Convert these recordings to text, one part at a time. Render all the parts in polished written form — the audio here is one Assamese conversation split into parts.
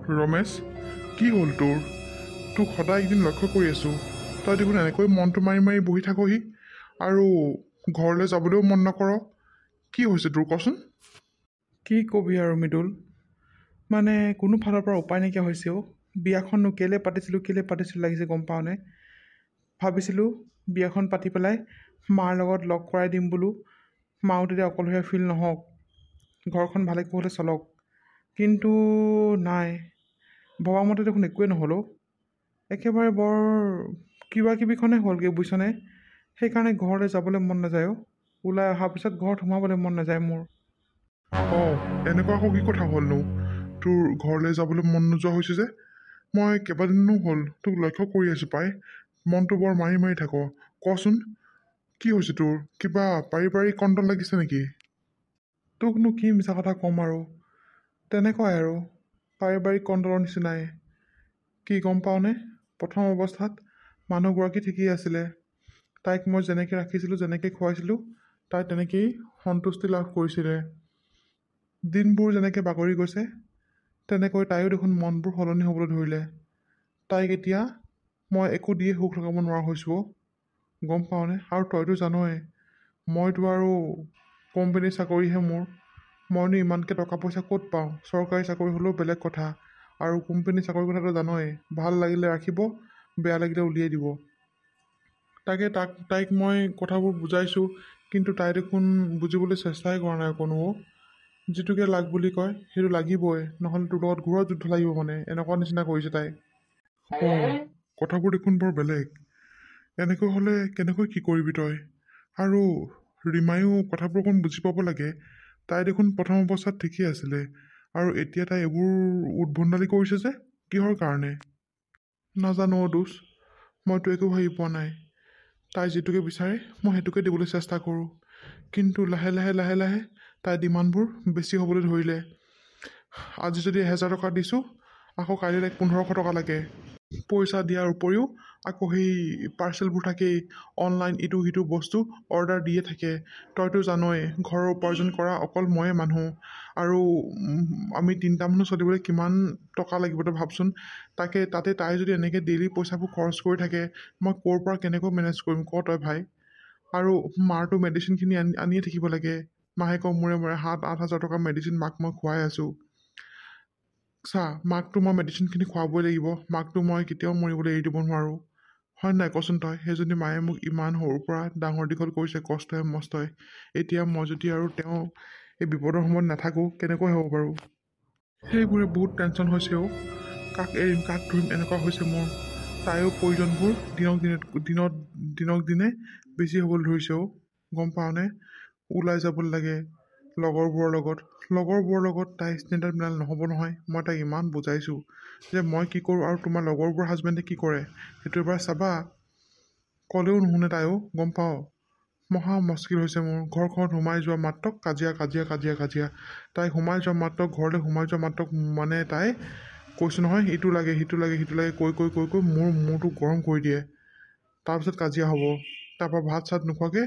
ৰমেশ, কি হ'ল তোৰ? তোক সদায় একদিন লক্ষ্য কৰি আছোঁ। তই দেখোন এনেকৈ মনটো মাৰি মাৰি বহি থাকহি আৰু ঘৰলৈ যাবলৈও মন নকৰ। কি হৈছে তোৰ কচোন? কি কবি আৰু মৃদুল, মানে কোনো ফালৰ পৰা উপায় নাইকিয়া হৈছে অ'। বিয়াখননো কেলৈ পাতিছিলোঁ লাগিছে গম পাওঁনে? ভাবিছিলোঁ বিয়াখন পাতি পেলাই মাৰ লগত লগ কৰাই দিম বোলো। মাও তেতিয়া অকলশৰীয়া ফিল নহওক, ঘৰখন ভালে কুশলে চলক। কিন্তু নাই, ভবামতে দেখোন একোৱেই নহ'ল অ'। একেবাৰে বৰ কিবাকিবিখনে হ'লগৈ বুজিছনে। সেইকাৰণে ঘৰলৈ যাবলৈ মন নাযায় অ'। ওলাই অহাৰ পিছত ঘৰত সোমাবলৈ মন নাযায় মোৰ। এনেকুৱা আকৌ কি কথা হ'লনো তোৰ ঘৰলৈ যাবলৈ মন নোযোৱা হৈছে যে? মই কেইবাদিনো হ'ল তোক লক্ষ্য কৰি আছোঁ পাই, মনটো বৰ মাৰি মাৰি থাক। কচোন, কি হৈছে তোৰ? কিবা পাৰিবাৰিক কণ্টল লাগিছে নেকি? তোকনো কি মিছা কথা ক'ম আৰু, তেনেকুৱাই আৰু পাৰিবাৰিক কণ্টলৰ নিচিনাই। কি গম পাওঁনে, প্ৰথম অৱস্থাত মানুহগৰাকী ঠিকেই আছিলে। তাইক মই যেনেকৈ ৰাখিছিলোঁ, যেনেকৈ খুৱাইছিলোঁ, তাই তেনেকেই সন্তুষ্টি লাভ কৰিছিলে। দিনবোৰ যেনেকৈ বাগৰি গৈছে, তেনেকৈ তাইও দেখোন মনবোৰ সলনি হ'বলৈ ধৰিলে। তাইক এতিয়া মই একো দিয়ে সুখ লগাব নোৱাৰা হৈছোঁ অ', গম পাওঁনে? আৰু তইতো জানই, মইতো আৰু কোম্পানীৰ চাকৰিহে মোৰ। মইনো ইমানকৈ টকা পইচা ক'ত পাওঁ? চৰকাৰী চাকৰি হ'লেও বেলেগ কথা, আৰু কোম্পানীৰ চাকৰিৰ কথাটো জানই, ভাল লাগিলে ৰাখিব, বেয়া লাগিলে উলিয়াই দিব। তাইক মই কথাবোৰ বুজাইছোঁ, কিন্তু তাই দেখোন বুজিবলৈ চেষ্টাই কৰা নাই অকণো অ'। যিটোকে লাগ বুলি কয় সেইটো লাগিবই, নহ'লে তোৰ লগত ঘূৰত যুদ্ধ লাগিব, মানে এনেকুৱা নিচিনা কৰিছে তাই। কথাবোৰ দেখোন বৰ বেলেগ। এনেকৈ হ'লে কেনেকৈ কি কৰিবি তই? আৰু ৰীমায়ো কথাবোৰ অকণ বুজি পাব লাগে। তাই দেখোন প্ৰথম অৱস্থাত ঠিকেই আছিলে, আৰু এতিয়া তাই এইবোৰ উদ্ভণ্ডালি কৰিছে যে, কিহৰ কাৰণে? নাজানো অ' দোষ, মইতো একো ভাবি পোৱা নাই। তাই যিটোকে বিচাৰে মই সেইটোকে দিবলৈ চেষ্টা কৰোঁ, কিন্তু লাহে লাহে তাইৰ ডিমাণ্ডবোৰ বেছি হ'বলৈ ধৰিলে। আজি যদি 1000 টকা দিছোঁ, আকৌ কাইলৈ 1500 টকা লাগে। পইচা দিয়াৰ উপৰিও আকৌ সেই পাৰ্চেলবোৰ থাকেই, অনলাইন ইটো সিটো বস্তু অৰ্ডাৰ দিয়ে থাকে। তইতো জানই, ঘৰৰ উপাৰ্জন কৰা অকল ময়ে মানুহ, আৰু আমি 3টা মানুহ চলিবলৈ কিমান টকা লাগিব তই ভাবচোন। তাতে তাই যদি এনেকৈ ডেইলি পইচাবোৰ খৰচ কৰি থাকে, মই ক'ৰ পৰা কেনেকৈ মেনেজ কৰিম ক তই ভাই? আৰু মাৰতো মেডিচিনখিনি আনিয়ে থাকিব লাগে, মাহেকৰ মূৰে মূৰে 7-8 হাজাৰ টকাৰ মেডিচিন মাক মই খুৱাই আছোঁ। চা, মাকতো মই মেডিচিনখিনি খুৱাবই লাগিব, মাকতো মই কেতিয়াও মৰিবলৈ এৰি দিব নোৱাৰোঁ, হয় নাই কচোন তই? সেইজনী মায়ে মোক ইমান সৰুৰ পৰা ডাঙৰ দীঘল কৰিছে কষ্টই মষ্টই। এতিয়া মই যদি আৰু তেওঁ এই বিপদৰ সময়ত নাথাকোঁ, কেনেকৈ হ'ব বাৰু? সেইবোৰে বহুত টেনশ্যন হৈছে অ'। কাক এৰিম, কাক ধৰিম, এনেকুৱা হৈছে মোৰ। তাইৰো প্ৰয়োজনবোৰ দিনক দিনে বেছি হ'বলৈ ধৰিছে অ', গম পাওঁনে? ওলাই যাবলৈ লাগে লগৰবোৰৰ লগত তাই ষ্টেণ্ডাৰ্ড মিলালে নহ'ব নহয়। মই তাইক ইমান বুজাইছোঁ যে মই কি কৰোঁ আৰু তোমাৰ লগৰবোৰৰ হাজবেণ্ডে কি কৰে সেইটো এবাৰ চাবা। ক'লেও নুশুনে তাইও, গম পাওঁ। মহা মুস্কিল হৈছে মোৰ। ঘৰখনত সোমাই যোৱা মাত্ৰক কাজিয়া। তাই সোমাই যোৱা মাত্ৰক, ঘৰলৈ সোমাই যোৱা মাত্ৰক, মানে তাই কৈছোঁ নহয়, ইটো লাগে সিটো লাগে কৈ মূৰটো গৰম কৰি দিয়ে। তাৰপিছত কাজিয়া হ'ব, তাৰপৰা ভাত চাত নোখোৱাকৈ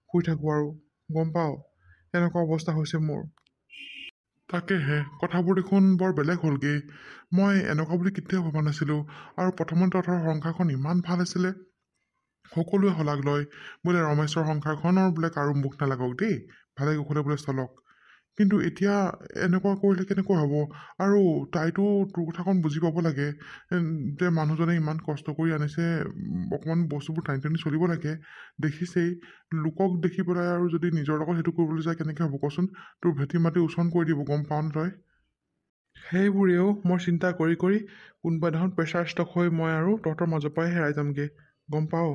শুই থাকোঁ আৰু, গম পাওঁ। এনেকুৱা অৱস্থা হৈছে মোৰ। তাকেহে, কথাবোৰ দেখোন বৰ বেলেগ হ'লগৈ। মই এনেকুৱা বুলি কেতিয়াও ভবা নাছিলোঁ। আৰু প্ৰথমতে তহঁতৰ সংসাৰখন ইমান ভাল আছিলে, সকলোৱে শলাগ লয় বোলে ৰমেশৰ সংসাৰখনৰ বোলে কাৰো মুখ নালাগক দেই, ভালে কুশলে বোলে চলক। কিন্তু এতিয়া এনেকুৱা কৰিলে কেনেকুৱা হ'ব? আৰু তাইতো তোৰ কথাখন বুজি পাব লাগে যে মানুহজনে ইমান কষ্ট কৰি আনিছে, অকণমান বস্তুবোৰ টানি চলিব লাগে। দেখিছেই, লোকক দেখি পেলাই আৰু যদি নিজৰ লগত সেইটো কৰিবলৈ যায় কেনেকৈ হ'ব কচোন? তোৰ ভেটি মাটি উচন কৰি দিব, গম পাৱনে তই? সেইবোৰেও মই চিন্তা কৰি কোনোবা দিনাখন প্ৰেছাৰ ষ্টক হৈ মই আৰু তহঁতৰ মাজৰ পৰাই হেৰাই যামগৈ, গম পাওঁ।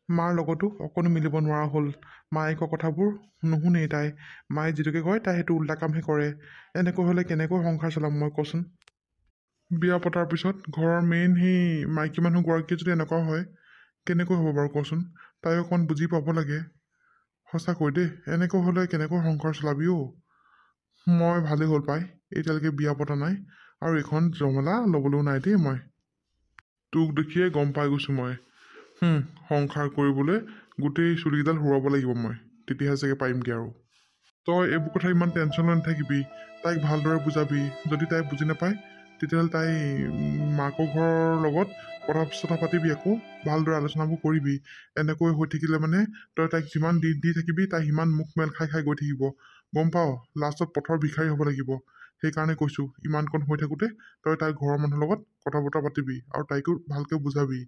মাৰ লগতো অকণো মিলিব নোৱাৰা হ'ল। মায়ে কোৱা কথাবোৰ নুশুনেই তাই। মায়ে যিটোকে কয় তাই সেইটো উল্টা কামহে কৰে। এনেকৈ হ'লে কেনেকৈ সংসাৰ চলাম মই কচোন? বিয়া পতাৰ পিছত ঘৰৰ মেইন সেই মাইকী মানুহগৰাকী যদি এনেকুৱা হয়, কেনেকৈ হ'ব বাৰু কচোন? তাই অকণমান বুজি পাব লাগে। সঁচাকৈ দেই, এনেকৈ হ'লে কেনেকৈ সংসাৰ চলাবি অ'? মই ভালেই হ'ল পাই, এতিয়ালৈকে বিয়া পতা নাই, আৰু এইখন জমেলা ল'বলৈও নাই দেই। মই তোক দেখিয়ে গম পাই গৈছোঁ মই। সংসাৰ কৰিবলৈ গোটেই চুলিকেইডাল সুৰাব লাগিব মই, তেতিয়াহে চাগে পাৰিমগৈ আৰু। তই এইবোৰ কথা ইমান টেনশ্যন লৈ নাথাকিবি, তাইক ভালদৰে বুজাবি। যদি তাই বুজি নাপায় তেতিয়াহ'লে তাই মাকৰ ঘৰৰ লগত কথা চথা পাতিবি, আকৌ ভালদৰে আলোচনাবোৰ কৰিবি। এনেকৈ হৈ থাকিলে মানে তই তাইক যিমান দি থাকিবি তাই সিমান মুখ মেল খাই খাই গৈ থাকিব, গম পাৱ? লাষ্টত পথৰ ভিখাৰী হ'ব লাগিব। সেইকাৰণে কৈছোঁ, ইমানকণ হৈ থাকোঁতে তই তাইৰ ঘৰৰ মানুহৰ লগত কথা বতৰা পাতিবি আৰু তাইকো ভালকৈ বুজাবি।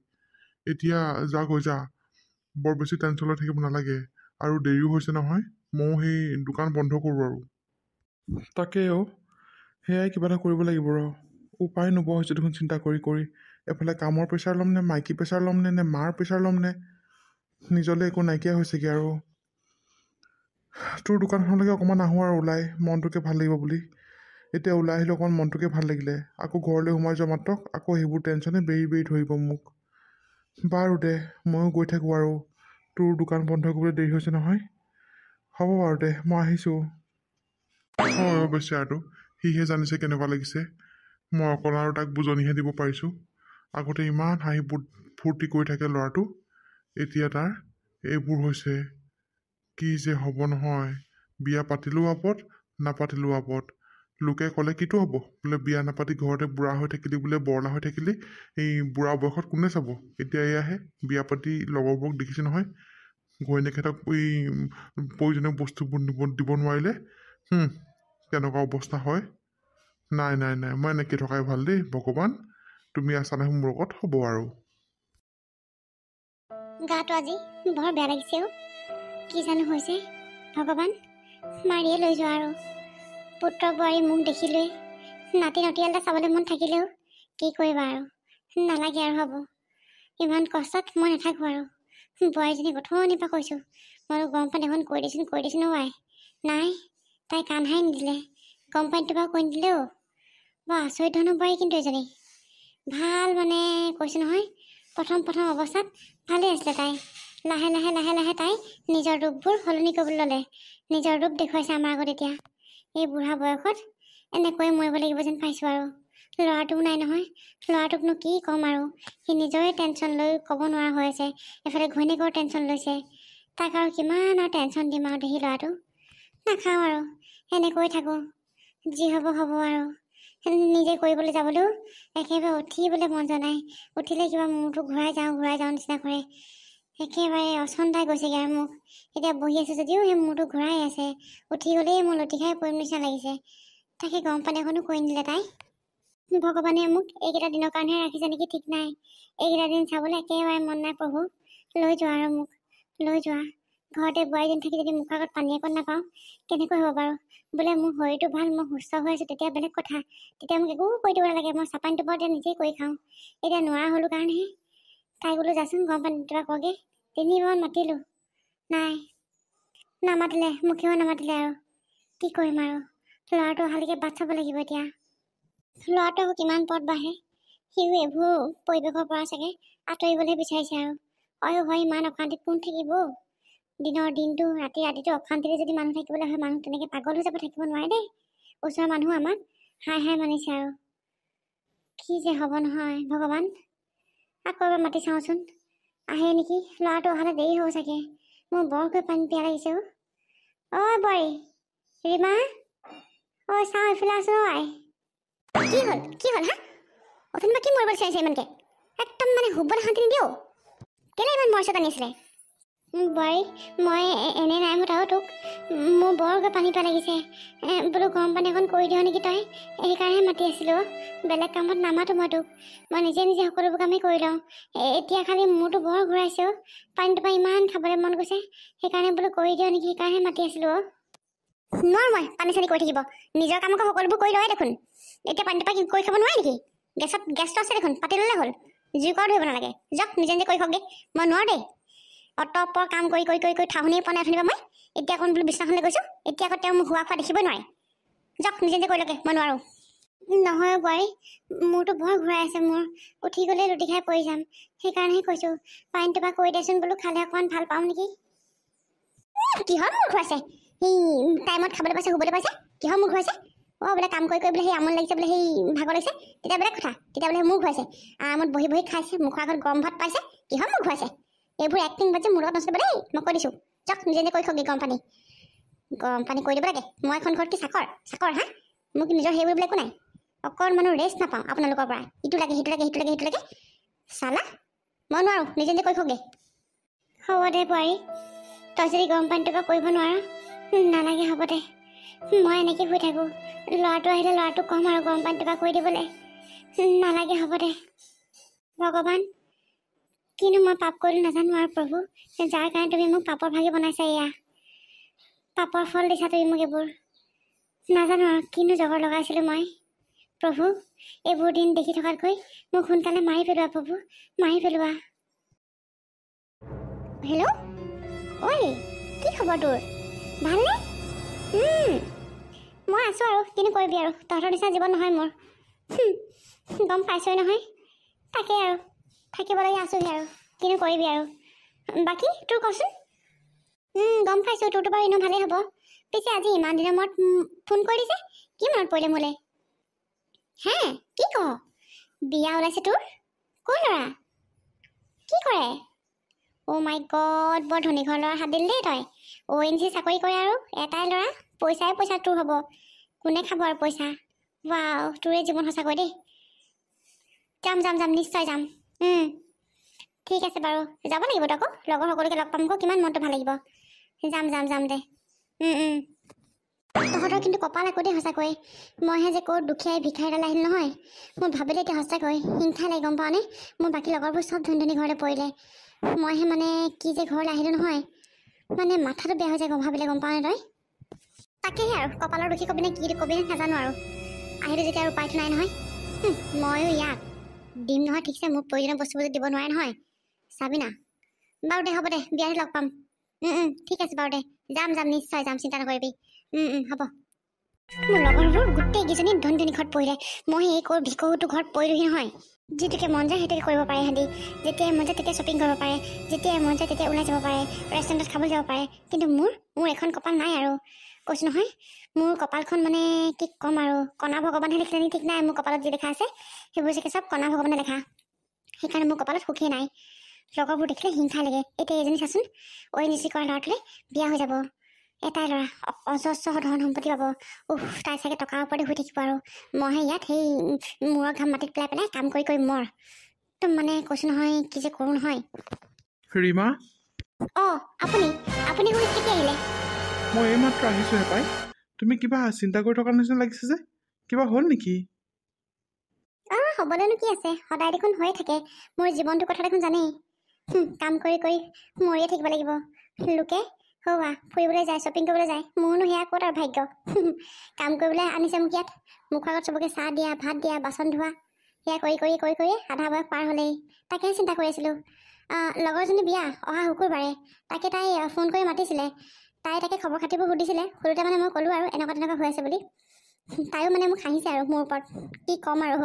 এতিয়া যা গৈ যা, বৰ বেছি টেনশ্যন লৈ থাকিব নালাগে। আৰু দেৰিও হৈছে নহয়, ময়ো সেই দোকান বন্ধ কৰোঁ আৰু। তাকেই সেয়াই কিবা এটা কৰিব লাগিব উপায় নোপোৱা হৈছে দেখোন চিন্তা কৰি কৰি। এফালে কামৰ প্ৰেছাৰ ল'ম নে মাইকী প্ৰেছাৰ ল'ম নে মাৰ প্ৰেছাৰ ল'ম নে, নিজলৈ একো নাইকিয়া হৈছেগৈ আৰু। তোৰ দোকানখনলৈকে অকণমান আহোঁ আৰু ওলাই, মনটোকে ভাল লাগিব বুলি। এতিয়া ওলাই আহিলে অকণমান মনটোকে ভাল লাগিলে, আকৌ ঘৰলৈ সোমাই যোৱা মাত্ৰক আকৌ সেইবোৰ টেনশ্যনে বেৰি বেৰি ধৰিব মোক। বাৰু দে, ময়ো গৈ থাকোঁ আৰু। তোৰ দোকান বন্ধ কৰিবলৈ দেৰি হৈছে নহয়। হ'ব বাৰু দে, মই আহিছোঁ। হয় বেচেৰাটো, সিহে জানিছে কেনেকুৱা লাগিছে। মই অকল আৰু তাক বুজনিহে দিব পাৰিছোঁ। আগতে ইমান হাঁহি ফূৰ্তি কৰি থাকে ল'ৰাটো, এতিয়া তাৰ এইবোৰ হৈছে। কি যে হ'ব নহয়, বিয়া পাতিলেও আপদ, নাপাতিলেও আপদ। লোকে ক'লে কিটো হ'ব, বোলে বিয়া নাপাতি ঘৰতে বুঢ়া হৈ থাকিলি, বোলে বৰলা হৈ থাকিলি, এই বুঢ়া বয়সত কোনে চাব। এতিয়া এয়াহে বিয়া পাতি লগৰবোৰক দেখিছে নহয়, ঘৈণীয়েকহঁতক এই প্ৰয়োজনীয় বস্তুবোৰ দিব নোৱাৰিলে কেনেকুৱা অৱস্থা হয়। নাই নাই নাই, মই এনেকৈ থকাই ভাল দেই। ভগৱান, তুমি আছা নহয় মোৰ লগত, হ'ব আৰু। গাটো আজি বৰ বেয়া লাগিছে কি জানো হৈছে। ভগৱান, মাৰিয়ে লৈ যোৱা আৰু। পুত্ৰ বোৱাৰী মুখ দেখিলৈ নাতি নটিয়াল এটা চাবলৈ মন থাকিলেও কি কৰিবা আৰু, নালাগে আৰু হ'ব। ইমান কষ্টত মই নাথাকোঁ আৰু। বোৱাৰীজনী গঠনিৰ পৰা কৈছোঁ, মই গৰম পানী এখন কৈ দিছোঁ নোৱাই। নাই, তাই কাণহাই নিদিলে। গৰম পানীটো বাৰু কৈ নিদিলেও। বৰ আচৰিত ধৰণৰ বোৱাৰী কিন্তু এজনী। ভাল মানে কৈছোঁ নহয়, প্ৰথম অৱস্থাত ভালেই আছিলে তাই। লাহে লাহে তাই নিজৰ ৰূপবোৰ সলনি কৰিবলৈ ল'লে। নিজৰ ৰূপ দেখুৱাইছে আমাৰ আগত এতিয়া। এই বুঢ়া বয়সত এনেকৈ মৰিব লাগিব যেন পাইছোঁ আৰু। ল'ৰাটোও নাই নহয়, ল'ৰাটোকনো কি ক'ম আৰু। সি নিজৰে টেনশ্যন লৈ ক'ব নোৱাৰা হৈ আছে। এফালে ঘৈণীয়েকৰ টেনশ্যন লৈছে। তাক আৰু কিমান আৰু টেনশ্যন দিম আৰু দেখি ল'ৰাটো। নাখাওঁ আৰু, এনেকৈ থাকোঁ। যি হ'ব হ'ব আৰু। নিজে কৰিবলৈ যাবলৈও একেবাৰে উঠিবলৈ মন যোৱা নাই। উঠিলে কিবা মূৰটো ঘূৰাই যাওঁ নিচিনা কৰে। একেবাৰে অচন্তাই গৈছেগৈ আৰু মোক। এতিয়া বহি আছোঁ যদিও সেই মূৰটো ঘূৰাই আছে। উঠি গ'লেই মোৰ লুটি খাই পৰিম নিচিনা লাগিছে। তাকে গৰম পানী এখনো কৈ নিদিলে তাই। ভগৱানে মোক এইকেইটা দিনৰ কাৰণেহে ৰাখিছে নেকি ঠিক নাই। এইকেইটা দিন চাবলৈ একেবাৰে মন নাই প্ৰভু। লৈ যোৱা আৰু মোক, লৈ যোৱা। ঘৰতে বোৱাৰীজনী থাকি যদি মুখৰ আগত পানী অকণ নাপাওঁ কেনেকৈ হ'ব বাৰু। বোলে মোৰ শৰীৰটো ভাল, মই সুস্থ হৈ আছোঁ, তেতিয়া বেলেগ কথা। তেতিয়া মোক একো কৰি দিব নালাগে, মই চাপানটো বাৰু এতিয়া নিজেই কৰি খাওঁ। এতিয়া নোৱাৰা হ'লোঁ কাৰণেহে। তাই বোলো যাচোন গৰম পানী দুটা কগৈ। 3 বাৰমান মাতিলোঁ, নাই, নামাতিলে, মুখেও নামাতিলে আৰু। কি কৰিম আৰু, ল'ৰাটো অহালৈকে বাট চাব লাগিব এতিয়া। ল'ৰাটো আকৌ কিমান পথ বাঢ়ে। সিও এইবোৰ পৰিৱেশৰ পৰা চাগে আঁতৰিবলৈ বিচাৰিছে আৰু। হয় ইমান অশান্তিত কোন থাকিব। দিনৰ দিনটো ৰাতিটো অশান্তিৰে যদি মানুহ থাকিবলৈ হয়, মানুহ তেনেকৈ পাগল হৈ যাব, থাকিব নোৱাৰে দেই। ওচৰৰ মানুহ আমাক হাই মানিছে আৰু। কি যে হ'ব নহয় ভগৱান। আকৌ এবাৰ মাতি চাওঁচোন, আহে নেকি। ল'ৰাটো অহালে দেৰি হ'ব চাগে। মোৰ বৰকৈ পানী পিয়া লাগিছে ঐ বোৱাৰী, ৰীমা, ঐ চাওঁ এইফালে আছোঁ আই। কি হ'ল হা? অথনিৰ পৰা কি মৰিব বিচাৰিছে ইমানকৈ? একদম মানে শুবলৈ শান্তি নিদিওঁ। কেলৈ ইমান মৰচত আনিছিলে? বোৱাৰী, মই এনে নাই মতা তোক। মোৰ বৰকৈ পানী পিয়া লাগিছে। বোলো গৰম পানী এখন কৰি দিওঁ নেকি তই। সেইকাৰণেহে মাতি আছিলোঁ। বেলেগ কামত নামাতো মই তোক। মই নিজে সকলোবোৰ কামেই কৰি লওঁ। এতিয়া খালি মূৰটো বৰ ঘূৰাইছে পানীটোৰ পৰা ইমান খাবলৈ মন গৈছে। সেইকাৰণে বোলো কৰি দিওঁ নেকি, সেইকাৰণেহে মাতি আছিলোঁ নোৱাৰো মই পানী চানী কৰি থাকিব। নিজৰ কামকে সকলোবোৰ কৰি লয় দেখোন। এতিয়া পানীটোৰ পৰা কৰি খাব নোৱাৰে নেকি? গেছটো আছে দেখোন, পাতি ল'লে হ'ল। জুই কৰাও ধৰিব নালাগে। যাওক নিজে কৰি খাওকগৈ। মই নোৱাৰোঁ দেই। অতপৰ কাম কৰি ঠাহনিয়ে পোৱা নাই অথনিৰ পৰা মই। এতিয়া অকণ বোলো বিছনাখনলৈ গৈছোঁ, এতিয়া আকৌ তেওঁ মোক হোৱা খোৱা দেখিবই নোৱাৰে। যাওক নিজে কৰি লগে, মই নোৱাৰোঁ। নহয় বোৱাৰী, মূৰটো বৰ ঘূৰাই আছে মোৰ। উঠি গ'লে লুটি খাই পৰি যাম। সেইকাৰণেহে কৈছোঁ পানীটোৰ পৰা কৰি দেচোন, বোলো খালে অকণমান ভাল পাওঁ নেকি। কিহৰ মূৰ ঘূৰাইছে? সেই টাইমত খাবলৈ পাইছে, শুবলৈ পাইছে, কিহৰ মূৰ ঘূৰাইছে? বোলে কাম কৰি বোলে সেই আমনি লাগিছে, বোলে সেই ভাগৰ লাগিছে, তেতিয়া বেলেগ কথা। তেতিয়া বোলে মূৰ ঘূৰাইছে। আৰামত বহি খাইছে, মুখৰ আগত গৰম ভাত পাইছে, কিহৰ মূৰ ঘূৰাইছে? এইবোৰ এক্টিং বাজি মোৰ লগত নচলিব দেই, মই কৈ দিছোঁ। যাওক নিজে কৰি খাওকগৈ গৰম পানী কৰি দিব লাগে। মই এখন ঘৰত কি চাকৰ হা? মোক নিজৰ সেইবোৰ বোলে একো নাই। অকণমানো ৰেষ্ট নাপাওঁ আপোনালোকৰ পৰা। ইটো লাগে সিটো লাগে সিটো লাগে সিটো লাগে। চালা মই নোৱাৰোঁ, নিজে নিজে কৰি থওকগে। হ'ব দে বোৱাৰী, তই যদি গৰম পানীটোৰ পৰা কৰিব নোৱাৰ নালাগে, হ'ব দে। মই এনেকৈ শুই থাকোঁ, ল'ৰাটো আহিলে ল'ৰাটোক ক'ম আৰু গৰম পানীটোৰ পৰা কৰি দিবলৈ। নালাগে, হ'ব দে। ভগৱান, কিনো মই পাপ কৰিলোঁ নাজানো আৰু প্ৰভু, যাৰ কাৰণে তুমি মোক পাপৰ ভাগি বনাইছা। এয়া পাপৰ ফল দিছা তুমি মোক। এইবোৰ নাজানো আৰু কিনো জগৰ লগাইছিলোঁ মই। প্ৰভু, এইবোৰ দিন দেখি থকাতকৈ মোক সোনকালে মাৰি পেলোৱা প্ৰভু, মাৰি পেলোৱা। হেল্ল', ঐ কি খবৰ তোৰ? ভালনে? মই আছোঁ আৰু কিনো কৰিবি আৰু, তহঁতৰ নিচিনা জীৱন নহয় মোৰ। গম পাইছই নহয়, তাকে আৰু থাকিব লাগে, আছোঁহি আৰু কিনো কৰিবি আৰু। বাকী তোৰ কচোন। গম পাইছোঁ, তোৰতো বাৰু এনেও ভালেই হ'ব। পিছে আজি ইমান দিনৰ মূৰত ফোন কৰি দিছে, কি মনত পৰিলে মোলৈ? হে কি কৱ? বিয়া ওলাইছে তোৰ? কোন ল'ৰা? কি কৰে? অ' মাই গড, বৰ ধনী ঘৰৰ ল'ৰা হাত দিল দেই তই। ONGC চাকৰি কৰে আৰু এটাই ল'ৰা, পইচাই পইচা তোৰ হ'ব। কোনে খাব আৰু পইচা? ৱাও, তোৰে জীৱন সঁচাকৈ দেই। যাম যাম যাম, নিশ্চয় যাম। ঠিক আছে বাৰু, যাব লাগিব আকৌ, লগৰ সকলোকে লগ পাম আকৌ, কিমান মনটো ভাল লাগিব। যাম যাম যাম দে। তহঁতৰ কিন্তু কপাল আকৌ দেই সঁচাকৈ। মইহে যে ক'ত দুখীয়াই ভিক্ষাৰী এডাল আহিল নহয়। মোৰ ভাবিলে এতিয়া সঁচাকৈ হিংসা লাগে, গম পাৱনে? মোৰ বাকী লগৰবোৰ চব ধনী ধনী ঘৰলৈ পৰিলে, মইহে মানে কি যে ঘৰলৈ আহিলোঁ নহয়, মানে মাথাটো বেয়া হৈ যায় ভাবিলে, গম পাৱনে তই? তাকেহে আৰু কপালৰ দুখী কবি নে কি কবি নে নাজানো আৰু। আহিলোঁ যেতিয়া আৰু উপায়টো নাই নহয়। ময়ো ইয়াক দিম নহয় ঠিকছে, মোক প্ৰয়োজনীয় বস্তুবোৰ দিব নোৱাৰে নহয়, চাবি না। বাৰু দে, হ'ব দে, বিয়াত লগ পাম। ঠিক আছে বাৰু দে, যাম যাম, নিশ্চয় যাম, চিন্তা নকৰিবি। হ'ব। মোৰ লগৰবোৰ গোটেইকেইজনী ধনী ধনী ঘৰত পৰিলে, মই এই ক'ৰ ভিকহুটো ঘৰত পৰিলোহি নহয়। যিটোকে মন যায় সেইটোকে কৰিব পাৰে সিহঁতি, যেতিয়াই মন যায় তেতিয়া শ্বপিং কৰিব পাৰে, যেতিয়াই মন যায় তেতিয়া ওলাই যাব পাৰে, ৰেষ্টুৰেণ্টত খাবলৈ যাব পাৰে। কিন্তু মোৰ এখন কপাল নাই আৰু, কৈছোঁ নহয়। মোৰ কপালখন মানে কি ক'ম আৰু, কণা ভগৱানহে লিখিলে নেকি ঠিক নাই। মোৰ কপালত যি লিখা আছে সেইবোৰ চাগে চব কণা ভগৱানে লেখা, সেইকাৰণে মোৰ কপালত সুখেই নাই। লগৰবোৰ দেখিলে হিংসা লাগে। এতিয়া এজনী চাচোন, ONGC কৰা ল'ৰাটোলৈ বিয়া হৈ যাব, এটাই ল'ৰা, অজস্ৰ ধন সম্পত্তি পাব। তাই চাগে টকাৰ ওপৰতে শুই থাকিব আৰু মইহে ইয়াত সেই মূৰৰ ঘাম মাটিত পেলাই পেলাই কাম কৰি কৰি মৰ। একদম মানে কৈছোঁ নহয়, কি যে কৰোঁ নহয়। ৰীমা, আপুনি কেতিয়া আহিলে? মই এইমাত্ৰ আহিছোঁহে পাই। তুমি কিবা চিন্তা কৰি থকাৰ নিচিনা লাগিছে যে, কিবা হ'ল নেকি? হ'বলৈনো কি আছে, সদায় দেখোন হৈয়ে থাকে। মোৰ জীৱনটোৰ কথা দেখোন জানেই, কাম কৰি কৰি মৰিয়ে থাকিব লাগিব। লোকে ফুৰিবলৈ যায়, শ্বপিং কৰিবলৈ যায়, মোৰনো সেয়া ক'ত আৰু ভাগ্য। কাম কৰিবলৈ আনিছে মোক ইয়াত, মুখৰ আগত চবকে চাহ দিয়া, ভাত দিয়া, বাচন ধোৱা, সেয়া কৰি কৰি কৰি কৰি আধা বয়স পাৰ হ'লেই। তাকেহে চিন্তা কৰি আছিলোঁ। লগৰজনী বিয়া অহা শুকুৰবাৰে, তাকে তাই ফোন কৰি মাতিছিলে। তাই তাকে খবৰ খাতিবোৰ সুধিছিলে, সুধোতে মানে মই ক'লোঁ আৰু এনেকুৱা তেনেকুৱা হৈ আছে বুলি। তাইও মানে মোক হাঁহিছে আৰু মোৰ ওপৰত, কি ক'ম আৰু,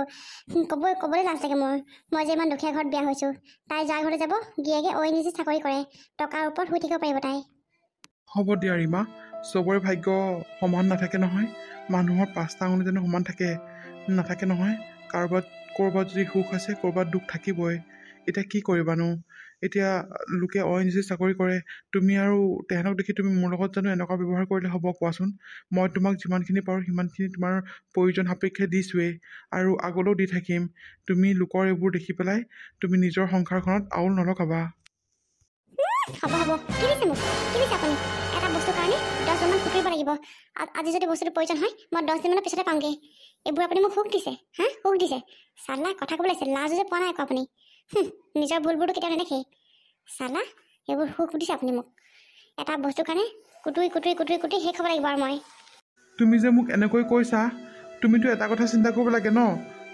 ক'বলৈ লাজ লাগে মোৰ। মই যে ইমান দুখীয়া ঘৰত বিয়া হৈছোঁ, তাই যাৰ ঘৰলৈ যাব গিয়েকে ONGC চাকৰি কৰে, টকাৰ ওপৰত শুই থাকিব পাৰিব তাই। হ'ব দিয়া ৰীমা, চবৰে ভাগ্য সমান নাথাকে নহয়। মানুহৰ 5টা আঙুলি জানো সমান থাকে? নাথাকে নহয়। ক'ৰবাত যদি সুখ আছে, ক'ৰবাত দুখ থাকিবই। এতিয়া কি কৰিবানো? এতিয়া লোকে ONGC চাকৰি কৰে, তুমি আৰু তেহেঁতক দেখি তুমি মোৰ লগত জানো এনেকুৱা ব্যৱহাৰ কৰিলে হ'ব কোৱাচোন? মই তোমাক যিমানখিনি পাৰোঁ সিমানখিনি তোমাৰ প্ৰয়োজন সাপেক্ষে দিছোঁৱেই, আৰু আগলৈও দি থাকিম। তুমি লোকৰ এইবোৰ দেখি পেলাই তুমি নিজৰ সংসাৰখনত আউল নলগাবা। হ'ব, কি দিছে মোক? কি দিছে আপুনি? এটা বস্তুৰ কাৰণে 10 দিনমান খুতুৰিব লাগিব। আজি যদি বস্তুটো প্ৰয়োজন হয়, মই 10 দিনমানৰ পিছতে পামগৈ। এইবোৰ আপুনি মোক সুখ দিছে, সুখ দিছে। চালা কথা ক'বলৈ আছে, লাজো যে পোৱা নাই আকৌ আপুনি। নিজৰ ভুলবোৰতো কেতিয়াও নেদেখেই। চালা এইবোৰ সুখ দিছে আপুনি মোক। এটা বস্তুৰ কাৰণে কুটুৰি কুটুৰি কুটুৰি কুটুৰি শেষ হ'ব লাগিব আৰু মই। তুমি যে মোক এনেকৈ কৈছা, তুমিতো এটা কথা চিন্তা কৰিব লাগে ন,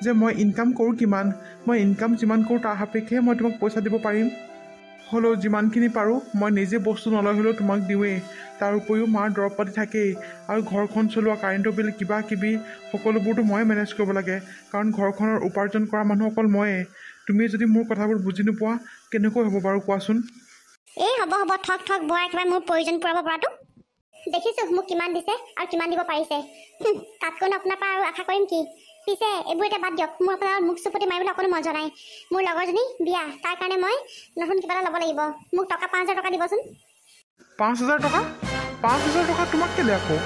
যে মই ইনকাম কৰোঁ কিমান। মই ইনকাম যিমান কৰোঁ তাৰ সাপেক্ষে মই তোমাক পইচা দিব পাৰিম। হ'লেও যিমানখিনি পাৰোঁ মই নিজে বস্তু নলৈ হ'লেও তোমাক দিওঁৱেই। তাৰ উপৰিও মাৰ দৰৱ পাতি থাকেই, আৰু ঘৰখন চলোৱা, কাৰেণ্টৰ বিল, কিবা কিবি সকলোবোৰতো ময়ে মেনেজ কৰিব লাগে, কাৰণ ঘৰখনৰ উপাৰ্জন কৰা মানুহ অকল ময়ে। তুমি যদি মোৰ কথাবোৰ বুজি নোপোৱা কেনেকৈ হ'ব বাৰু কোৱাচোন? হ'ব ঠক বৰ একেবাৰে মোৰ প্ৰয়োজন পূৰাব পৰাটো। দেখিছোঁ মোক কিমান দিছে আৰু কিমান দিব পাৰিছে। তাতকৈনো আপোনাৰ পৰা আৰু আশা কৰিম কি? পিছে এইবোৰ এতিয়া বাদ দিয়ক, মোৰ আপোনাৰ মুখ চুপতি মাৰিবলৈ অকণো মন যোৱা নাই। মোৰ লগৰজনী বিয়া, তাৰ কাৰণে মই নতুন কিবা এটা ল'ব লাগিব। মোক টকা 5,000 টকা দিবচোন। 5,000 টকা? 5,000 টকা তোমাক কেলে আকৌ?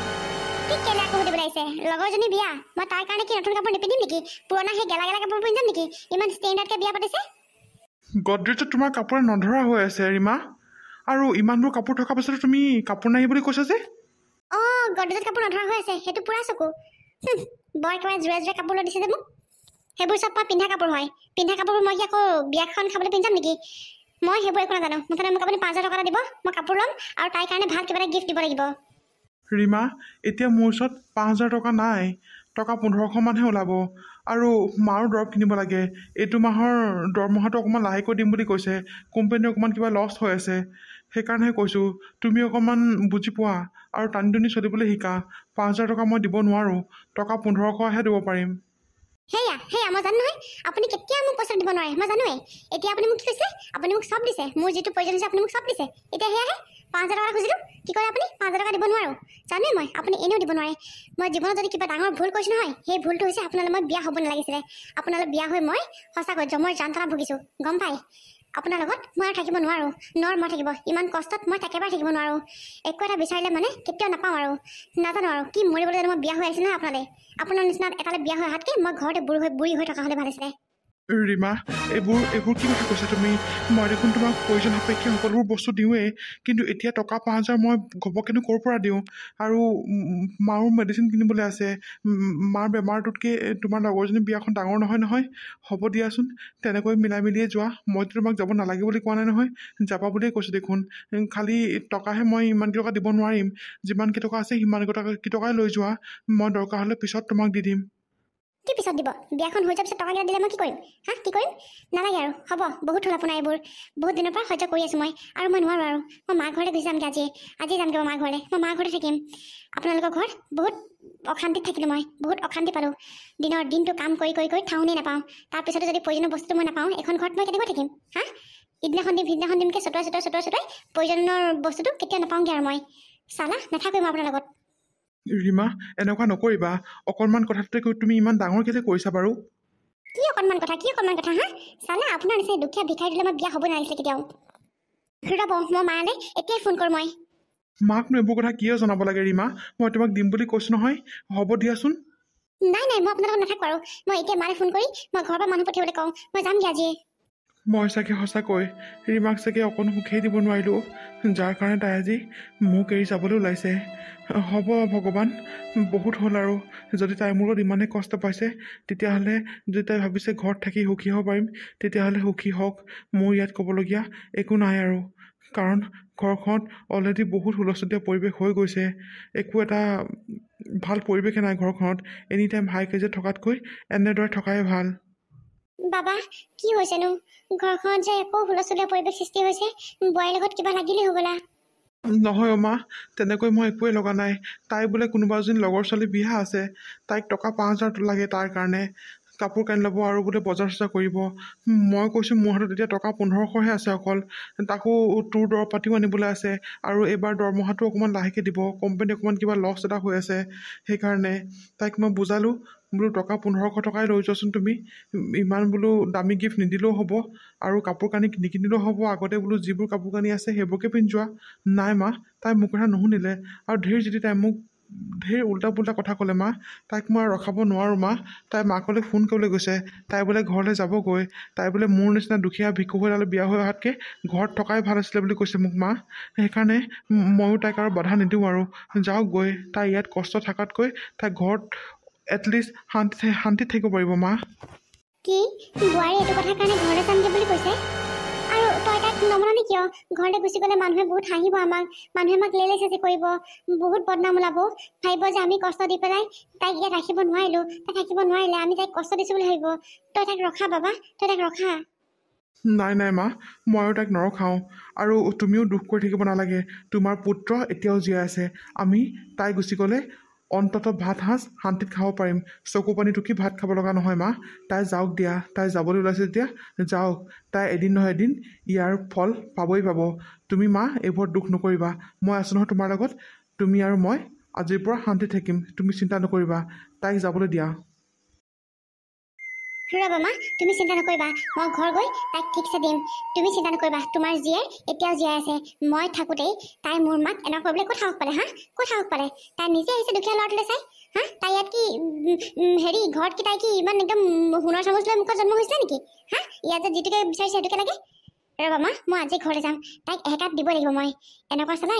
কি কেলে আকৌ সুধিব দিবলৈ আহিছে লগৰজনী বিয়া মই তাৰ কাৰণে কি নতুন কাপোৰ নিপিন্ধিম নেকি পুৰণা সেই গেলা গেলা কাপোৰ পিন্ধি যাম নেকি ইমান ষ্টেণ্ডাৰ্ডকৈ বিয়া পাতিছে গডৰেজত তোমাৰ কাপোৰে নধৰা হৈ আছে ৰীমা আৰু ইমানবোৰ কাপোৰ থকা পাছতো তুমি কাপোৰ নাই বুলি কৈছা যে অঁ গডৰেজত কাপোৰ নধৰা হৈ আছে সেইটো পুৰা চকু বৰ একেবাৰে জোৰে জোৰে কাপোৰ লৈ দিছে যে মোক সেইবোৰ চব মই পিন্ধা কাপোৰ হয় পিন্ধা কাপোৰবোৰ মই কি আকৌ বিয়াখন খাবলৈ পিন্ধি যাম নেকি মই সেইবোৰ একো নাজানো মুঠতে মোক আপুনি 5,000 টকা এটা দিব মই কাপোৰ ল'ম আৰু তাইৰ কাৰণে ভাল কিবা এটা গিফ্ট দিব লাগিব ৰীমা এতিয়া মোৰ ওচৰত 5,000 টকা নাই টকা 1,500 মানহে ওলাব আৰু মাৰো দৰৱ কিনিব লাগে এইটো মাহৰ দৰমহাটো অকণমান লাহেকৈ দিম বুলি কৈছে কোম্পানীৰ অকণমান কিবা লছ হৈ আছে সেইকাৰণেহে কৈছোঁ তুমি অকণমান বুজি পোৱা আৰু টানি টুনি চলিবলৈ শিকা 5,000 টকা মই দিব নোৱাৰোঁ টকা 1,500হে দিব পাৰিম সেয়া মই জানো নহয় আপুনি কেতিয়া মোক পইচা দিব নোৱাৰে মই জানোৱেই এতিয়া আপুনি মোক কি কৈছে আপুনি মোক চব দিছে মোৰ যিটো প্ৰয়োজন হৈছে আপুনি মোক চব দিছে এতিয়া সেয়াহে 5,000 টকা খুজিলোঁ কি কৰে আপুনি 5,000 টকা দিব নোৱাৰোঁ জানোৱেই মই আপুনি এনেও দিব নোৱাৰে মই জীৱনত যদি কিবা ডাঙৰ ভুল কৰিছোঁ নহয় সেই ভুলটো হৈছে আপোনালৈ মই বিয়া হ'ব নালাগিছিলে আপোনালৈ বিয়া হৈ মই সঁচাকৈ জমৰ যান্ত্ৰণা ভুগিছোঁ গম পায় আপোনাৰ লগত মই আৰু থাকিব নোৱাৰোঁ মই থাকিব ইমান কষ্টত মই একেবাৰে থাকিব নোৱাৰোঁ একো এটা বিচাৰিলে মানে কেতিয়াও নাপাওঁ আৰু নাজানো আৰু কি মৰিবলৈ জানো মই বিয়া হৈ আহিছিলোঁ নহয় আপোনাৰ নিচিনা এটালৈ বিয়া হৈ অহাতকৈ মই ঘৰতে বুঢ়ী হৈ থকা হ'লে ভাল আছিলে ৰীমা এইবোৰ কি কথা কৈছা তুমি মই দেখোন তোমাক প্ৰয়োজন সাপেক্ষে সকলোবোৰ বস্তু দিওঁৱেই কিন্তু এতিয়া টকা 5,000 মই ঘপককেনো ক'ৰ পৰা দিওঁ আৰু মাৰো মেডিচিন কিনিবলৈ আছে মাৰ বেমাৰটোতকৈ তোমাৰ লগৰজনী বিয়াখন ডাঙৰ নহয় হ'ব দিয়াচোন তেনেকৈ মিলাই মিলিয়ে যোৱা মইতো তোমাক যাব নালাগে বুলি কোৱা নাই নহয় যাবা বুলিয়ে কৈছোঁ দেখোন খালি টকাহে মই ইমানকেইটকা দিব নোৱাৰিম যিমানকেইটকা আছে সিমানকেইটকাই লৈ যোৱা মই দৰকাৰ হ'লে পিছত তোমাক দি দিম কি পিছত দিব বিয়াখন হৈ যোৱাৰ পিছত টকাকেইটা দিলে মই কি কৰিম কি কৰিম নালাগে আৰু হ'ব বহুত হ'ল আপোনাৰ এইবোৰ বহুত দিনৰ পৰা সহ্য কৰি আছোঁ মই আৰু মই নোৱাৰোঁ আৰু মই মাৰ ঘৰলৈ গুচি যামগৈ আজি যামগৈ মই মাৰ ঘৰলৈ মই মাৰ ঘৰতে থাকিম আপোনালোকৰ ঘৰত বহুত অশান্তিত থাকিলোঁ মই বহুত অশান্তি পালোঁ দিনটো কাম কৰি ঠাউনেই নাপাওঁ তাৰপিছতো যদি প্ৰয়োজনীয় বস্তু মই নাপাওঁ এখন ঘৰত মই কেনেকৈ থাকিম ইদিনাখন সিদিনাখন দিমকৈ চটোৱাই প্ৰয়োজনৰ বস্তুটো কেতিয়া নাপাওঁগৈ আৰু মই চালা নাথাকোঁ মই আপোনাৰ লগত ৰীমা এনেকুৱা নকৰিবা অকণমান কথাটোতে কৈ তুমি ইমান ডাঙৰ কেলে কৰিছা বাৰু কি অকণমান কথা চালা আপোনাৰ নিচিনা দুখীয়া ভিখাৰী দিলে মই বিয়া হ'ব নালাগিছিলে কেতিয়াও ৰ'ব মই মালৈ এতিয়াই ফোন কৰোঁ মই মাকনো এইবোৰ কথা কিয় জনাব লাগে ৰীমা মই তোমাক দিম বুলি কৈছোঁ নহয় হ'ব দিয়াচোন নাই মই আপোনাৰ লগত নাথাকোঁ আৰু মই এতিয়া মালৈ ফোন কৰি মই ঘৰৰ পৰা মানুহ পঠিয়াবলৈ কওঁ মই যামগৈ আজিয়ে মই চাগে সঁচাকৈ ৰীমাক চাগে অকণ সুখেই দিব নোৱাৰিলোঁ যাৰ কাৰণে তাই আজি মোক এৰি যাবলৈ ওলাইছে হ'ব ভগৱান বহুত হ'ল আৰু যদি তাই মোৰ লগত ইমানেই কষ্ট পাইছে তেতিয়াহ'লে যদি তাই ভাবিছে ঘৰত থাকি সুখী হ'ব পাৰিম তেতিয়াহ'লে সুখী হওক মোৰ ইয়াত ক'বলগীয়া একো নাই আৰু কাৰণ ঘৰখনত অলৰেডি বহুত হুলস্থুলীয়া পৰিৱেশ হৈ গৈছে একো এটা ভাল পৰিৱেশে নাই ঘৰখনত এনি টাইম হাই কাজিয়া থকাতকৈ এনেদৰে থকাই ভাল বাবা কি হৈছেনো ঘৰখনত যে একো হুলস্থুলীয়া পৰিৱেশ সৃষ্টি হৈছে বোৱাৰীৰ লগত কিবা লাগিলেই হ'বলা নহয় মা তেনেকৈ মই একোৱেই লগা নাই তাই বোলে কোনোবা এজনী লগৰ ছোৱালী বিয়া আছে তাইক টকা 5,000 লাগে তাৰ কাৰণে কাপোৰ কানি ল'ব আৰু বোলে বজাৰ চজাৰ কৰিব মই কৈছোঁ মোৰ হাতত এতিয়া টকা 1,500হে আছে অকল তাকো তোৰ দৰৱ পাতিও আনিবলৈ আছে আৰু এইবাৰ দৰমহাটো অকণমান লাহেকৈ দিব কোম্পানী অকণমান কিবা লছ এটা হৈ আছে সেইকাৰণে তাইক মই বুজালোঁ বোলো টকা 1,500 টকাই লৈ যোৱাচোন তুমি ইমান বোলো দামী গিফ্ট নিদিলেও হ'ব আৰু কাপোৰ কানি নিকিনিলেও হ'ব আগতে বোলো যিবোৰ কাপোৰ কানি আছে সেইবোৰকে পিন্ধি যোৱা নাই মা তাই মোৰ কথা নুশুনিলে আৰু যদি তাই মোক উল্টা পুল্টা কথা ক'লে মা তাইক মই ৰখাব নোৱাৰোঁ মা তাই মাকলৈ ফোন কৰিবলৈ গৈছে তাই বোলে ঘৰলৈ যাবগৈ তাই বোলে মোৰ নিচিনা দুখীয়া ভিক্ষু হৈ বিয়া হৈ অহাতকৈ ঘৰত থকাই ভাল আছিলে বুলি কৈছে মোক মা সেইকাৰণে ময়ো তাইক আৰু বাধা নিদিওঁ আৰু যাওক গৈ তাই ইয়াত কষ্ট থকাতকৈ তাই ঘৰত এটলিষ্ট শান্তিত থাকিব পাৰিব মা কি বোৱাৰী এইটো কথাৰ কাৰণে ঘৰলৈ যামগৈ বুলি কৈছে আৰু তই তাইক নমনালি কিয় ঘৰলৈ গুচি গ'লে মানুহে বহুত হাঁহিব মানুহে আমাক লেলে চেচি কৰিব বহুত বদনাম ওলাব ভাবিব যে আমি কষ্ট দি পেলাই তাইক ইয়াত ৰাখিব নোৱাৰিলোঁ তাই থাকিব নোৱাৰিলে আমি তাইক কষ্ট দিছোঁ বুলি ভাবিব তই তাইক ৰখা বাবা তই তাইক ৰখা নাই মা ময়ো তাইক নৰখাওঁ আৰু তুমিও দুখ কৰি থাকিব নালাগে তোমাৰ পুত্ৰ এতিয়াও জীয়াই আছে আমি তাই গুচি গ'লে অন্ততঃ ভাত সাঁজ শান্তিত খাব পাৰিম চকু পানী টুকি ভাত খাব লগা নহয় মা তাই যাওক দিয়া তাই যাবলৈ ওলাইছে যেতিয়া যাওক তাই এদিন নহয় এদিন ইয়াৰ ফল পাবই পাব তুমি মা এইবোৰত দুখ নকৰিবা মই আছোঁ নহয় তোমাৰ লগত তুমি আৰু মই আজিৰ পৰা শান্তিত থাকিম তুমি চিন্তা নকৰিবা তাইক যাবলৈ দিয়া ৰ'বা মা তুমি চিন্তা নকৰিবা মই ঘৰ গৈ তাইক ঠিকছে দিম তুমি চিন্তা নকৰিবা তোমাৰ জীয়াই এতিয়াও জীয়াই আছে মই থাকোঁতেই তাই মোৰ মাক এনেকুৱা কৰিবলৈ ক'ত সাহস পালে ক'ত সাহস পালে তাই নিজে আহিছে দুখীয়া ল'ৰাটোলৈ চাই হা তাই ইয়াত কি হেৰি ঘৰত কি তাই কি ইমান একদম সোণৰ চামুচ লৈ মুখত জন্ম হৈছিলে নেকি হা ইয়াত যে যিটোকে বিচাৰিছে সেইটোকে লাগে ৰ'বা মা মই আজি ঘৰলৈ যাম তাইক একাপ দিব লাগিব মই এনেকুৱা চালা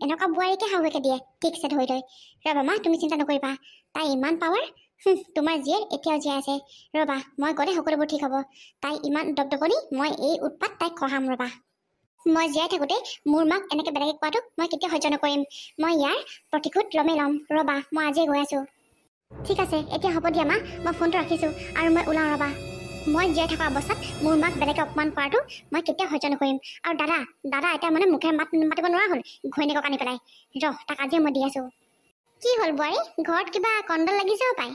এনেকুৱা বোৱাৰীকে শাহুৱেকে দিয়ে ঠিকছে ধৰি থৈ ৰ'বা মা তুমি চিন্তা নকৰিবা তাই ইমান পাৱাৰ তোমাৰ জীয়েৰ এতিয়াও জীয়াই আছে ৰ'বা মই গ'লে সকলোবোৰ ঠিক হ'ব তাই ইমান দপদপনি মই এই উৎপাত তাইক খহাম ৰ'বা মই জীয়াই থাকোঁতে মোৰ মাক এনেকৈ বেলেগে কোৱাটো মই কেতিয়াও সহ্য নকৰিম মই ইয়াৰ প্ৰতিশোধ ল'মেই ল'ম ৰ'বা মই আজিয়ে গৈ আছোঁ ঠিক আছে এতিয়া হ'ব দিয়া মা মই ফোনটো ৰাখিছোঁ আৰু মই ওলাওঁ ৰ'বা মই জীয়াই থকা অৱস্থাত মোৰ মাক বেলেগে অপমান কৰাটো মই কেতিয়াও সহ্য নকৰিম আৰু দাদা এতিয়া মানে মুখে মাতিব নোৱাৰা হ'ল ঘৈণীয়েকক আনি পেলাই তাক আজিয়ে মই দি আছোঁ কি হ'ল বোৱাৰী ঘৰত কিবা কণ্ডল লাগিছেও পাই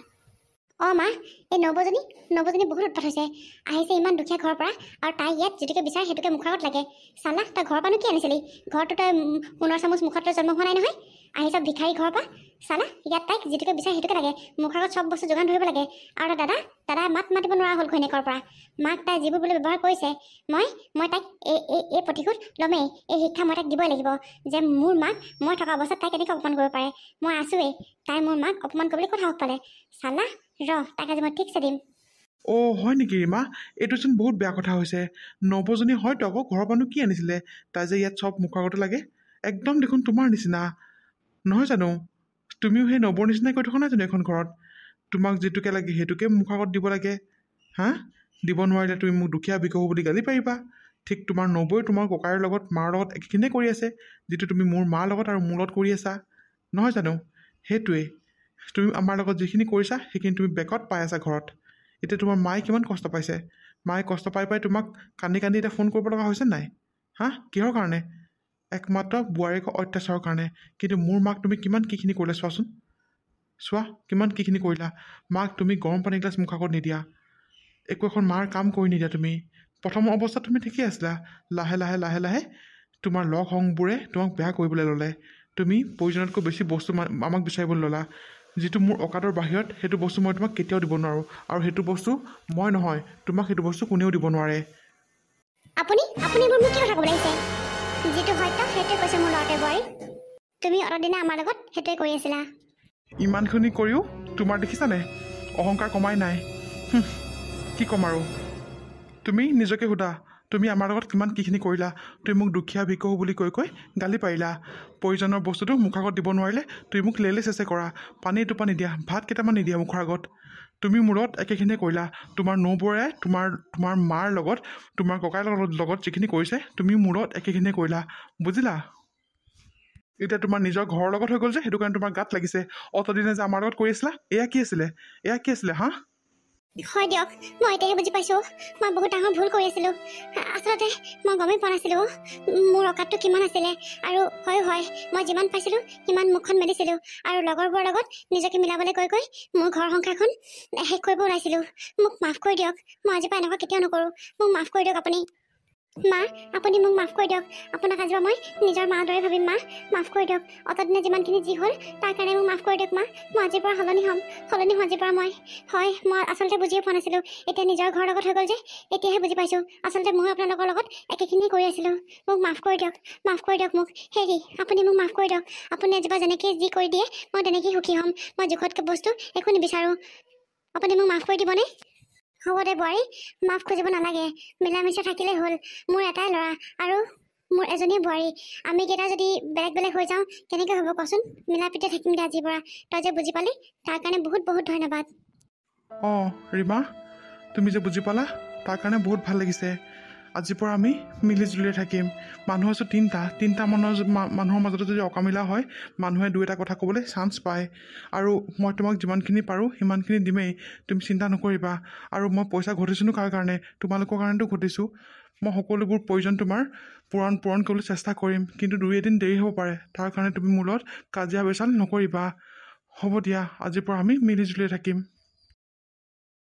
অঁ মা এই নৱজনী বহুত উৎপাত হৈছে আহিছে ইমান দুখীয়া ঘৰৰ পৰা আৰু তাই ইয়াত যিটোকে বিচাৰে সেইটোকে মুখৰ আগত লাগে চালা তই ঘৰৰ পৰানো কি আনিছিলি ঘৰটো তই সোণৰ চামুচ মুখত তই জন্ম হোৱা নাই নহয় আহিছ ভিখাৰী ঘৰৰ পৰা চালা ইয়াত তাইক যিটোকে বিচাৰে সেইটোকে লাগে মুখৰ আগত চব বস্তু যোগান ধৰিব লাগে আৰু দাদা মাতিব নোৱাৰা হ'ল ঘৈণীয়েকৰ পৰা মাক তাই যিবোৰ বোলে ব্যৱহাৰ কৰিছে মই তাইক এই প্ৰতিশোধ ল'মেই এই শিক্ষা মই তাইক দিবই লাগিব যে মোৰ মাক মই থকা অৱস্থাত তাই কেনেকৈ অপমান কৰিব পাৰে মই আছোৱেই তাই মোৰ মাক অপমান কৰিবলৈ ক'ত সাহস পালে চালা তাক আজি মই ঠিকছে দিম অঁ হয় নেকি ৰীমা এইটোচোন বহুত বেয়া কথা হৈছে নৱজনী হয়তো আকৌ ঘৰৰ মানুহ কি আনিছিলে তাই যে ইয়াত চব মুখৰ আগতে লাগে একদম দেখোন তোমাৰ নিচিনা নহয় জানো তুমিও সেই নৱৰ নিচিনাই কৈ থকা নাই জানো এখন ঘৰত তোমাক যিটোকে লাগে সেইটোকে মুখৰ আগত দিব লাগে হা দিব নোৱাৰিলে তুমি মোক দুখীয়া বিকহু বুলি গালি পাৰিবা ঠিক তোমাৰ নৱৈ তোমাৰ ককাইৰ লগত মাৰ লগত একেখিনিয়ে কৰি আছে যিটো তুমি মোৰ মাৰ লগত আৰু মোৰ লগত কৰি আছা নহয় জানো সেইটোৱেই তুমি আমাৰ লগত যিখিনি কৰিছা সেইখিনি তুমি বেকত পাই আছা ঘৰত এতিয়া তোমাৰ মায়ে কিমান কষ্ট পাইছে মায়ে কষ্ট পাই তোমাক কান্দি এতিয়া ফোন কৰিব লগা হৈছে নাই হা কিহৰ কাৰণে একমাত্ৰ বোৱাৰীকৰ অত্যাচাৰৰ কাৰণে কিন্তু মোৰ মাক তুমি কিমান কিখিনি কৰিলা চোৱা কিমান কিখিনি কৰিলা মাক তুমি গৰম পানী গিলাচ মুখ আগত নিদিয়া একো এখন মাৰ কাম কৰি নিদিয়া তুমি প্ৰথম অৱস্থাত তুমি ঠিকেই আছিলা লাহে লাহে তোমাৰ লগ সংগবোৰে তোমাক বেয়া কৰিবলৈ ল'লে তুমি প্ৰয়োজনতকৈ বেছি বস্তু আমাক বিচাৰিবলৈ ল'লা যিটো মোৰ অকাতৰ বাহিৰত সেইটো বস্তু মই তোমাক কেতিয়াও দিব নোৱাৰোঁ আৰু সেইটো বস্তু মই নহয় তোমাক সেইটো বস্তু কোনেও দিব নোৱাৰে আপুনি এইবোৰ মোক কি কথা ক'ব লাগিছে যিটো সত্য সেইটোৱে কৈছে মোৰ ল'ৰাটোৱে বোৱাৰী তুমি অলপদিনা আমাৰ লগত সেইটোৱে কৰি আছিলা ইমানখিনি কৰিও তোমাৰ দেখিছানে অহংকাৰ কমাই নাই কি ক'ম আৰু তুমি নিজকে সোধা তুমি আমাৰ লগত কিমান কিখিনি কৰিলা তুমি মোক দুখীয়া ভিকহু বুলি কৈ গালি পাৰিলা প্ৰয়োজনৰ বস্তুটো মুখ আগত দিব নোৱাৰিলে তুমি মোক লেলে চেচে কৰা পানী এটোপা নিদিয়া ভাত কেইটামান নিদিয়া মুখৰ আগত তুমি মোৰ লগত একেখিনিয়ে কৰিলা তোমাৰ নবৌৰে তোমাৰ মাৰ লগত তোমাৰ ককাইৰ লগত যিখিনি কৰিছে তুমি মোৰ লগত একেখিনিয়ে কৰিলা বুজিলা এতিয়া তোমাৰ নিজৰ ঘৰৰ লগত হৈ গ'ল যে সেইটো কাৰণে তোমাৰ গাত লাগিছে অতদিনে যে আমাৰ লগত কৰি আছিলা এয়া কি আছিলে হা হয় দিয়ক মই এতিয়াহে বুজি পাইছোঁ মই বহুত ডাঙৰ ভুল কৰি আছিলোঁ আচলতে মই গমেই পোৱা নাছিলোঁ মোৰ অকাতটো কিমান আছিলে আৰু হয় মই যিমান পাইছিলোঁ সিমান মুখখন মেলিছিলোঁ আৰু লগৰবোৰৰ লগত নিজকে মিলাবলৈ কৈ মোৰ ঘৰ সংসাৰখন শেষ কৰিব ওলাইছিলোঁ মোক মাফ কৰি দিয়ক মই আজিৰ পৰা এনেকুৱা কেতিয়াও নকৰোঁ মোক মাফ কৰি দিয়ক মা আপুনি মোক মাফ কৰি দিয়ক আপোনাক আজিৰ পৰা মই নিজৰ মাৰ দৰে ভাবিম মা মাফ কৰি দিয়ক অতদিনে যিমানখিনি যি হ'ল তাৰ কাৰণে মোক মাফ কৰি দিয়ক মা মই আজিৰ পৰা সলনি হ'ম আজিৰ পৰা মই আচলতে বুজিয়ে পোৱা নাছিলোঁ এতিয়া নিজৰ ঘৰৰ লগত হৈ গ'ল যে এতিয়াহে বুজি পাইছোঁ আচলতে মই আপোনালোকৰ লগত একেখিনিয়ে কৰি আছিলোঁ মোক মাফ কৰি দিয়ক মোক হেৰি আপুনি মোক মাফ কৰি দিয়ক আপুনি আজিৰ পৰা যেনেকৈ যি কৰি দিয়ে মই তেনেকেই সুখী হ'ম মই জোখতকৈ বস্তু একো নিবিচাৰোঁ আপুনি মোক মাফ কৰি দিবনে হ'ব দে বোৱাৰী মাফ খুজিব নালাগে মিলা মিছা থাকিলেই হ'ল মোৰ এটাই ল'ৰা আৰু মোৰ এজনী বোৱাৰী আমি কেইটা যদি বেলেগ হৈ যাওঁ কেনেকৈ হ'ব কচোন মিলা প্ৰীতিৰে থাকিম দে আজিৰ পৰা তই যে বুজি পালি তাৰ কাৰণে বহুত ধন্যবাদ অঁ ৰীমা তুমি যে বুজি পালা তাৰ কাৰণে বহুত ভাল লাগিছে আজিৰ পৰা আমি মিলিজুলিয়ে থাকিম মানুহ আছোঁ তিনিটা মানুহৰ মাজতে যদি অকামিলা হয় মানুহে দুই এটা কথা ক'বলৈ চান্স পায় আৰু মই তোমাক যিমানখিনি পাৰোঁ সিমানখিনি দিমেই তুমি চিন্তা নকৰিবা আৰু মই পইচা ঘটিছোঁনো কাৰ কাৰণে তোমালোকৰ কাৰণেতো ঘটিছোঁ মই সকলোবোৰ প্ৰয়োজন তোমাৰ পূৰণ কৰিবলৈ চেষ্টা কৰিম কিন্তু দুই এদিন দেৰি হ'ব পাৰে তাৰ কাৰণে তুমি মোৰ লগত কাজিয়া পেচাল নকৰিবা হ'ব দিয়া আজিৰ পৰা আমি মিলিজুলিয়ে থাকিম